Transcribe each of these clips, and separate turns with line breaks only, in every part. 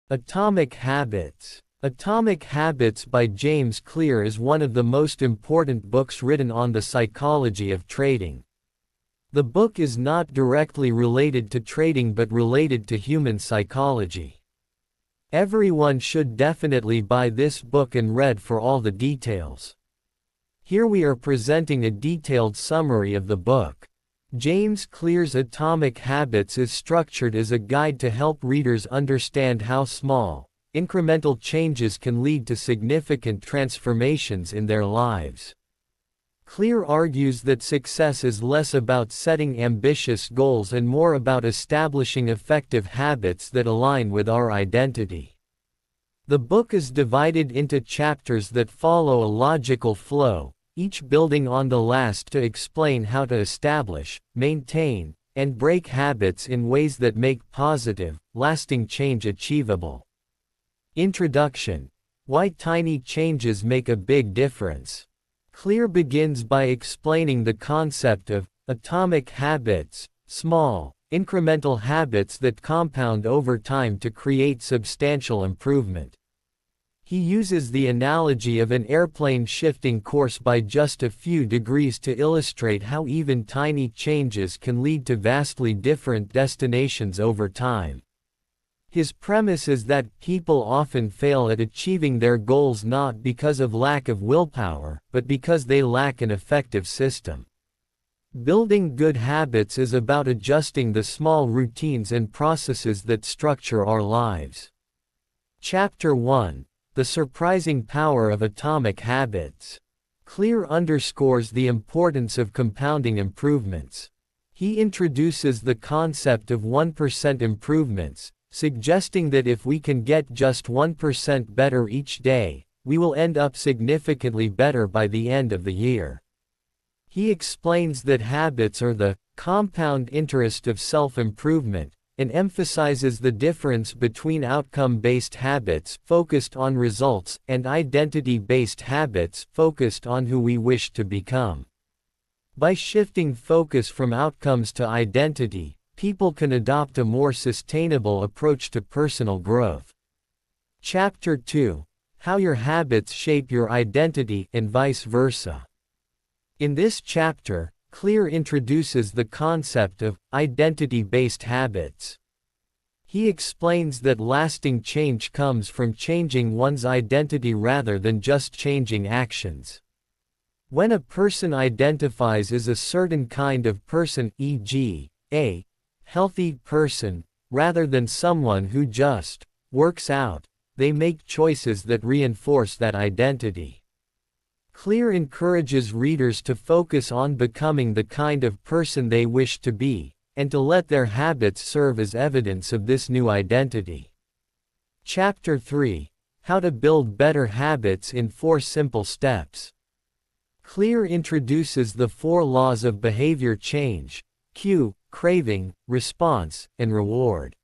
Atomic Habits. Atomic Habits by James Clear is one of the most important books written on the psychology of trading. The book is not directly related to trading but related to human psychology. Everyone should definitely buy this book and read for all the details. Here we are presenting a detailed summary of the book. James Clear's Atomic Habits is structured as a guide to help readers understand how small, incremental changes can lead to significant transformations in their lives. Clear argues that success is less about setting ambitious goals and more about establishing effective habits that align with our identity. The book is divided into chapters that follow a logical flow, each building on the last to explain how to establish, maintain, and break habits in ways that make positive, lasting change achievable. Introduction. Why tiny changes make a big difference. Clear begins by explaining the concept of atomic habits, small, incremental habits that compound over time to create substantial improvement. He uses the analogy of an airplane shifting course by just a few degrees to illustrate how even tiny changes can lead to vastly different destinations over time. His premise is that people often fail at achieving their goals not because of lack of willpower, but because they lack an effective system. Building good habits is about adjusting the small routines and processes that structure our lives. Chapter 1. The Surprising Power of Atomic Habits. Clear underscores the importance of compounding improvements. He introduces the concept of 1% improvements, suggesting that if we can get just 1% better each day, we will end up significantly better by the end of the year. He explains that habits are the compound interest of self-improvement, and emphasizes the difference between outcome-based habits focused on results and identity-based habits focused on who we wish to become. By shifting focus from outcomes to identity, people can adopt a more sustainable approach to personal growth. Chapter 2. How your habits shape your identity and vice versa. In this chapter, Clear introduces the concept of identity-based habits. He explains that lasting change comes from changing one's identity rather than just changing actions. When a person identifies as a certain kind of person, e.g., a healthy person, rather than someone who just works out, they make choices that reinforce that identity. Clear encourages readers to focus on becoming the kind of person they wish to be, and to let their habits serve as evidence of this new identity. Chapter 3. How to Build Better Habits in 4 Simple Steps. Clear introduces the 4 laws of behavior change: cue, craving, response, and reward.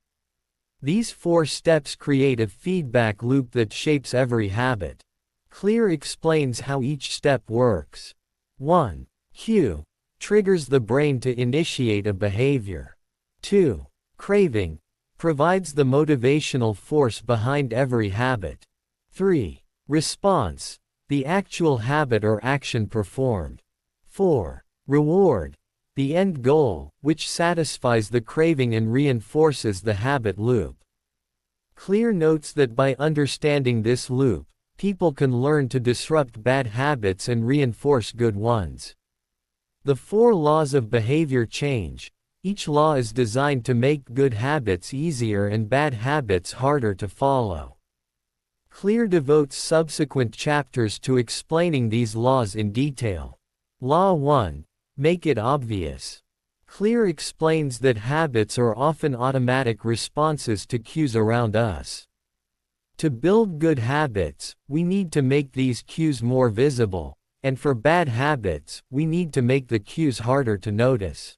These 4 steps create a feedback loop that shapes every habit. Clear explains how each step works. 1. Cue triggers the brain to initiate a behavior. 2. Craving provides the motivational force behind every habit. 3. Response the actual habit or action performed. 4. Reward the end goal, which satisfies the craving and reinforces the habit loop. Clear notes that by understanding this loop, people can learn to disrupt bad habits and reinforce good ones. The 4 laws of behavior change. Each law is designed to make good habits easier and bad habits harder to follow. Clear devotes subsequent chapters to explaining these laws in detail. Law 1. Make it obvious. Clear explains that habits are often automatic responses to cues around us. To build good habits, we need to make these cues more visible, and for bad habits, we need to make the cues harder to notice.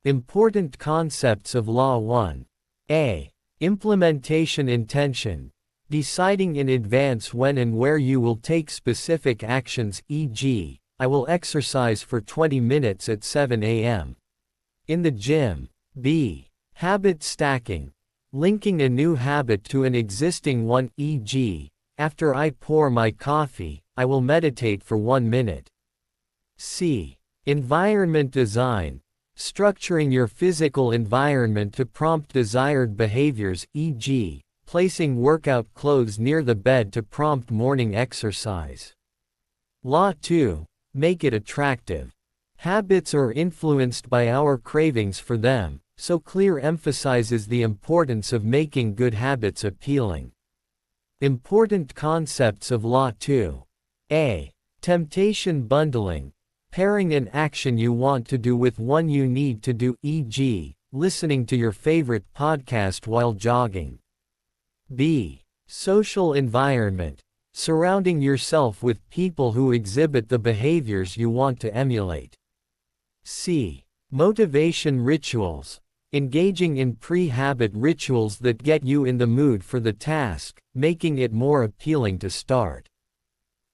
Important concepts of Law 1. A. Implementation intention. Deciding in advance when and where you will take specific actions, e.g., I will exercise for 20 minutes at 7 a.m. in the gym. B. Habit stacking. linking a new habit to an existing one, e.g., after I pour my coffee, I will meditate for 1 minute. C. Environment design. Structuring your physical environment to prompt desired behaviors, e.g., placing workout clothes near the bed to prompt morning exercise. Law 2. Make it attractive. Habits are influenced by our cravings for them, so Clear emphasizes the importance of making good habits appealing. Important concepts of Law 2. A. Temptation bundling. Pairing an action you want to do with one you need to do, e.g., listening to your favorite podcast while jogging. B. Social environment. Surrounding yourself with people who exhibit the behaviors you want to emulate. C. Motivation rituals. Engaging in pre-habit rituals that get you in the mood for the task, making it more appealing to start.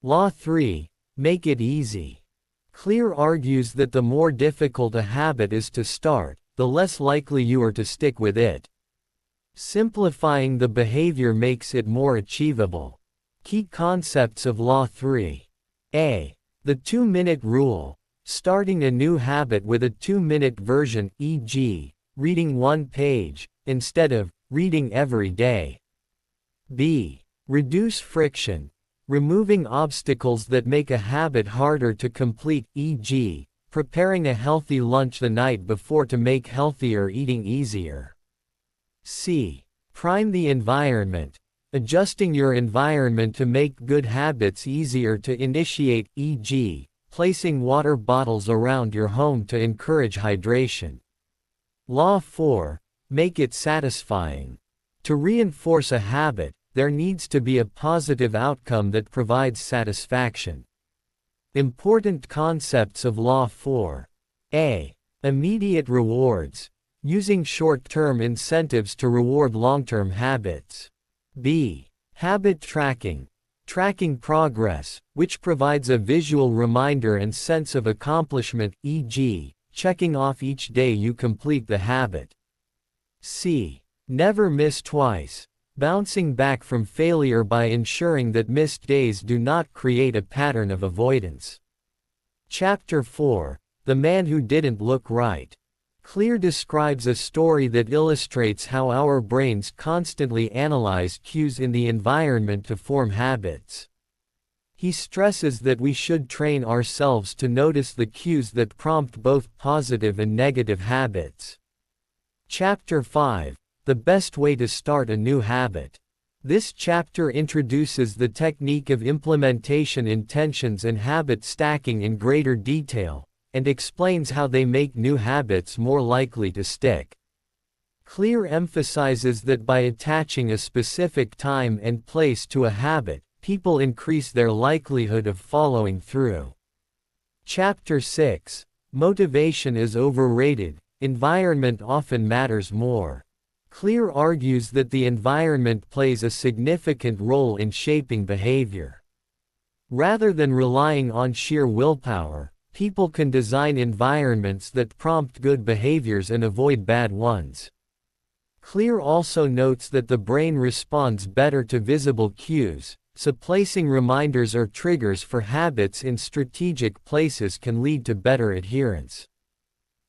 Law 3. Make it easy. Clear argues that the more difficult a habit is to start, the less likely you are to stick with it. Simplifying the behavior makes it more achievable. Key concepts of Law 3. A. The 2-minute rule. Starting a new habit with a 2-minute version, e.g., reading 1 page, instead of reading every day. B. Reduce friction. Removing obstacles that make a habit harder to complete, e.g., preparing a healthy lunch the night before to make healthier eating easier. C. Prime the environment. Adjusting your environment to make good habits easier to initiate, e.g., placing water bottles around your home to encourage hydration. Law 4. Make it satisfying. To reinforce a habit, there needs to be a positive outcome that provides satisfaction. Important concepts of Law 4. A. Immediate rewards. Using short-term incentives to reward long-term habits. B. Habit tracking. Tracking progress, which provides a visual reminder and sense of accomplishment, e.g., checking off each day you complete the habit. C. Never miss twice. Bouncing back from failure by ensuring that missed days do not create a pattern of avoidance. Chapter 4. The Man Who Didn't Look Right. Clear describes a story that illustrates how our brains constantly analyze cues in the environment to form habits. He stresses that we should train ourselves to notice the cues that prompt both positive and negative habits. Chapter 5. The Best Way to Start a New Habit. This chapter introduces the technique of implementation intentions and habit stacking in greater detail, and explains how they make new habits more likely to stick. Clear emphasizes that by attaching a specific time and place to a habit, people increase their likelihood of following through. Chapter 6. Motivation is overrated. Environment often matters more. Clear argues that the environment plays a significant role in shaping behavior. Rather than relying on sheer willpower, people can design environments that prompt good behaviors and avoid bad ones. Clear also notes that the brain responds better to visible cues, so placing reminders or triggers for habits in strategic places can lead to better adherence.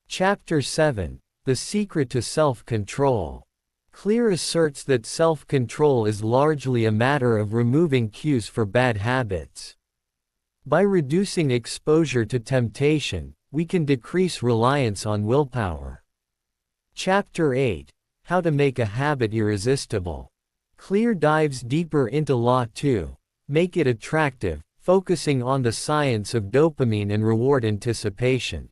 Chapter 7. The Secret to Self-Control. Clear asserts that self-control is largely a matter of removing cues for bad habits. By reducing exposure to temptation, we can decrease reliance on willpower. Chapter 8. How to Make a Habit Irresistible. Clear dives deeper into Law 2. Make it attractive, focusing on the science of dopamine and reward anticipation.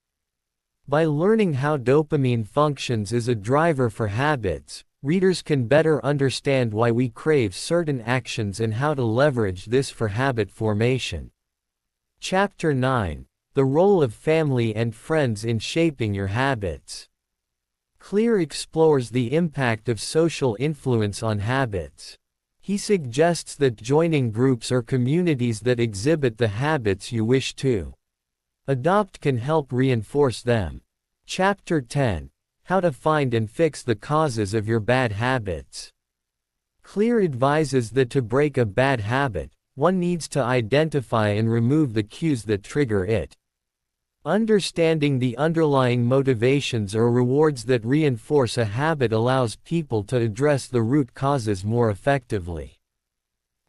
By learning how dopamine functions as a driver for habits, readers can better understand why we crave certain actions and how to leverage this for habit formation. Chapter 9. The Role of Family and Friends in Shaping Your Habits. Clear explores the impact of social influence on habits. He suggests that joining groups or communities that exhibit the habits you wish to adopt can help reinforce them. Chapter 10. How to find and fix the causes of your bad habits. Clear advises that to break a bad habit, one needs to identify and remove the cues that trigger it. Understanding the underlying motivations or rewards that reinforce a habit allows people to address the root causes more effectively.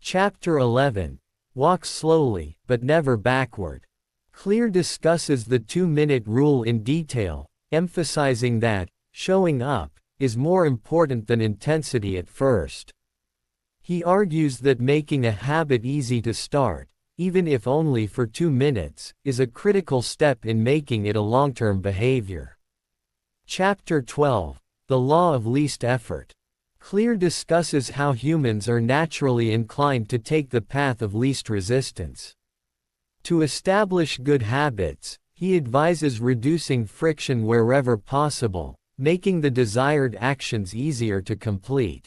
Chapter 11. Walk slowly, but never backward. Clear discusses the 2-minute rule in detail, emphasizing that showing up is more important than intensity at first. He argues that making a habit easy to start, even if only for 2 minutes, is a critical step in making it a long-term behavior. Chapter 12. The Law of Least Effort. Clear discusses how humans are naturally inclined to take the path of least resistance. To establish good habits, he advises reducing friction wherever possible, making the desired actions easier to complete.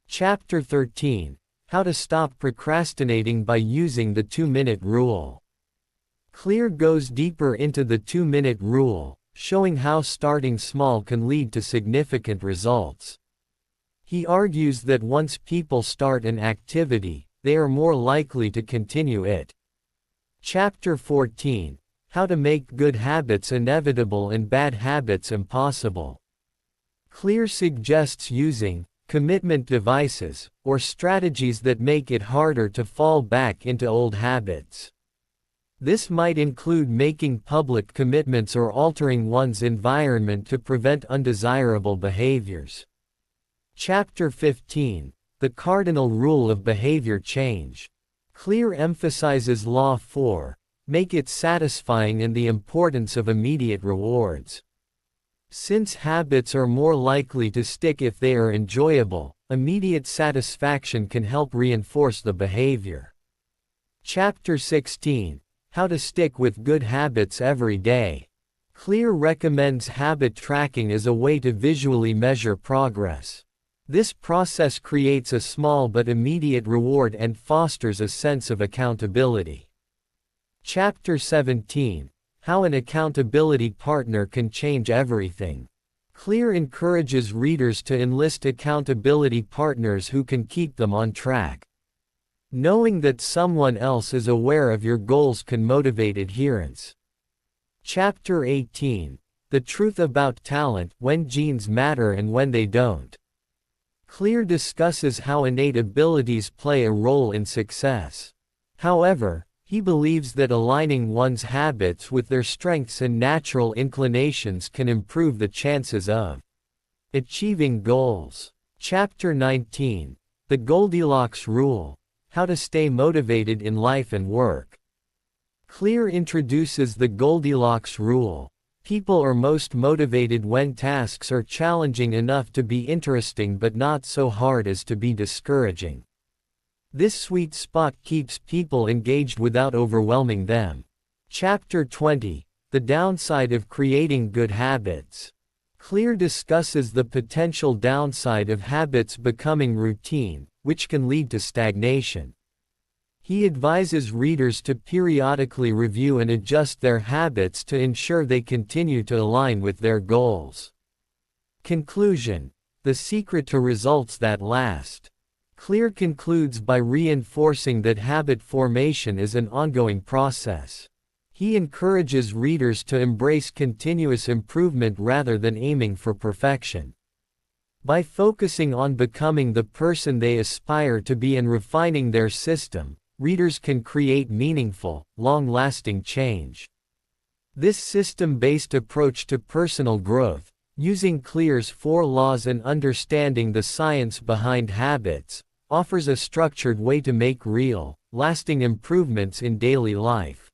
Chapter 13. How to stop procrastinating by using the 2-minute rule. Clear goes deeper into the 2-minute rule, showing how starting small can lead to significant results. He argues that once people start an activity, they are more likely to continue it. Chapter 14. How to make good habits inevitable and bad habits impossible. Clear suggests using commitment devices, or strategies that make it harder to fall back into old habits. This might include making public commitments or altering one's environment to prevent undesirable behaviors. Chapter 15. The Cardinal Rule of Behavior Change. Clear emphasizes Law 4, make it satisfying, and the importance of immediate rewards. Since habits are more likely to stick if they are enjoyable, immediate satisfaction can help reinforce the behavior. Chapter 16. How to stick with good habits every day. Clear recommends habit tracking as a way to visually measure progress. This process creates a small but immediate reward and fosters a sense of accountability. Chapter 17. How an accountability partner can change everything. Clear encourages readers to enlist accountability partners who can keep them on track. Knowing that someone else is aware of your goals can motivate adherence. Chapter 18. The Truth About Talent, when genes matter and when they don't. Clear discusses how innate abilities play a role in success. However, he believes that aligning one's habits with their strengths and natural inclinations can improve the chances of achieving goals. Chapter 19. The Goldilocks Rule. How to stay motivated in life and work. Clear introduces the Goldilocks Rule. People are most motivated when tasks are challenging enough to be interesting but not so hard as to be discouraging. This sweet spot keeps people engaged without overwhelming them. Chapter 20. The Downside of Creating Good Habits. Clear discusses the potential downside of habits becoming routine, which can lead to stagnation. He advises readers to periodically review and adjust their habits to ensure they continue to align with their goals. Conclusion. The secret to results that last. Clear concludes by reinforcing that habit formation is an ongoing process. He encourages readers to embrace continuous improvement rather than aiming for perfection. By focusing on becoming the person they aspire to be and refining their system, readers can create meaningful, long-lasting change. This system-based approach to personal growth, using Clear's 4 laws and understanding the science behind habits, offers a structured way to make real, lasting improvements in daily life.